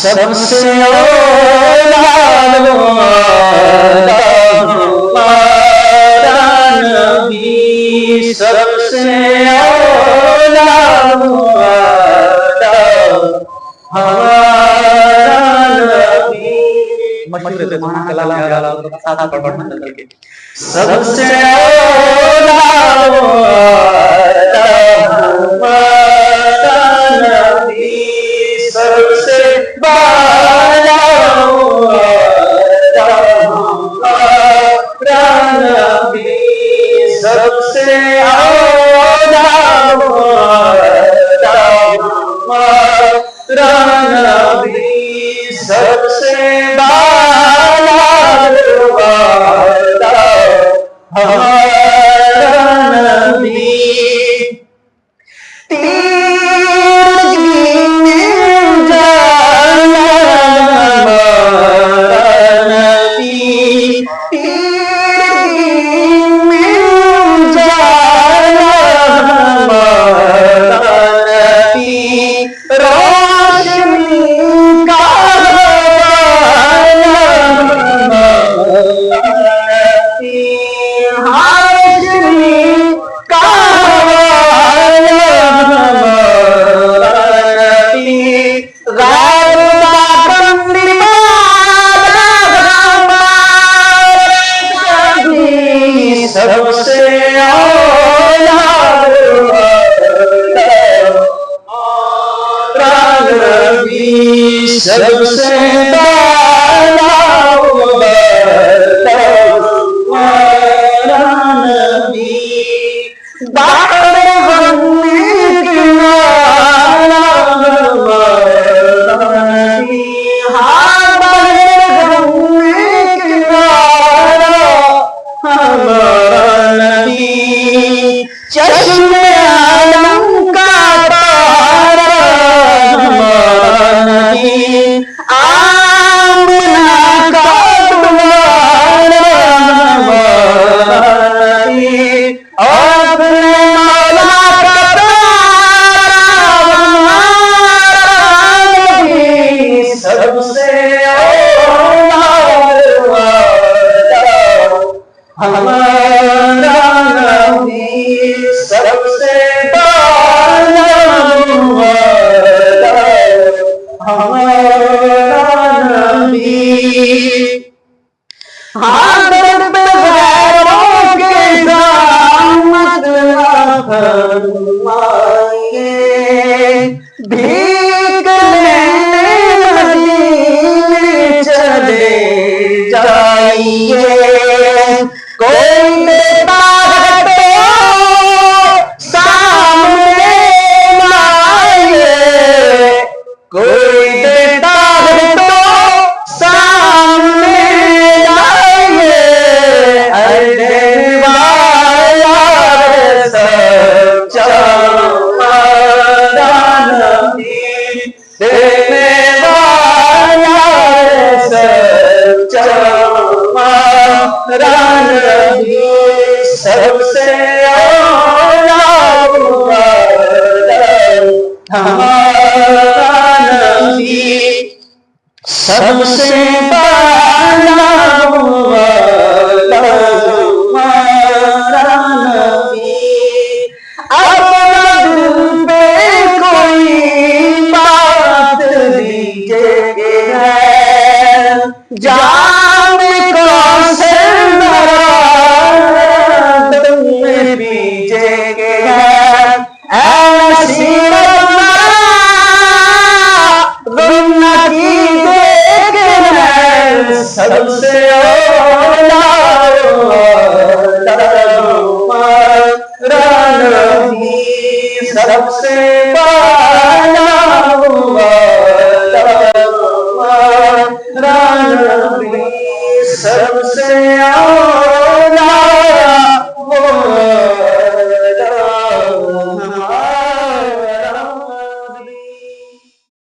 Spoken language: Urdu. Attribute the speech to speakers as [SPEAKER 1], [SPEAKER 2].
[SPEAKER 1] سب سے اولا ہمارا نبی، سب سے اولا ہمارا نبی. مشہور ہے زمانہ کلام یار ساتھ پڑھنا چل کے. سب سے اولا ہمارا نبی، سب سے بالا ہمارا نبی، سب سے اولا ہمارا نبی، سب سے بالا ہمارا نبی. تیرگی میں جانا ہمارا نبی، تیرگی میں جانا ہمارا نبی، روشنی کا سب سے اولا نبی، سب سے بالا نبی. بحر غم کنارہ ہمارا نبی، ہاں بحر غم کنارہ ہمارا نبی، چشم عالم کا تارا ہمارا نبی، آمنہ کا دلارا ہمارا نبی، اور اپنے مولا کا پیارا ہمارا نبی، سب سے اولا ہمارا نبی، سب سے بالا ہمارا نبی. حاضر پہ غیروں کے زحمت نہ فرمائیے، بھیک لینے مدینے چلے جائیے. کوئی دیتا ہے تو سامنے لائیے، کوئی دیتا ہے تو سامنے لائیے. اے دینے والا سچا ہمارا نبی، دینے والا سچا ہمارا نبی، سب سے اولا ہمارا نبی، سب سے بالا ہمارا نبی. اپنا دل پہ کوئی بات لیجیے ہے، جام کوثر دم میں پیجیے ہے. اے نصیرت غم نہ کیجیے ہے، سب سے اولا ہمارا نبی، سب سے بالا ہمارا نبی، سب سے اولا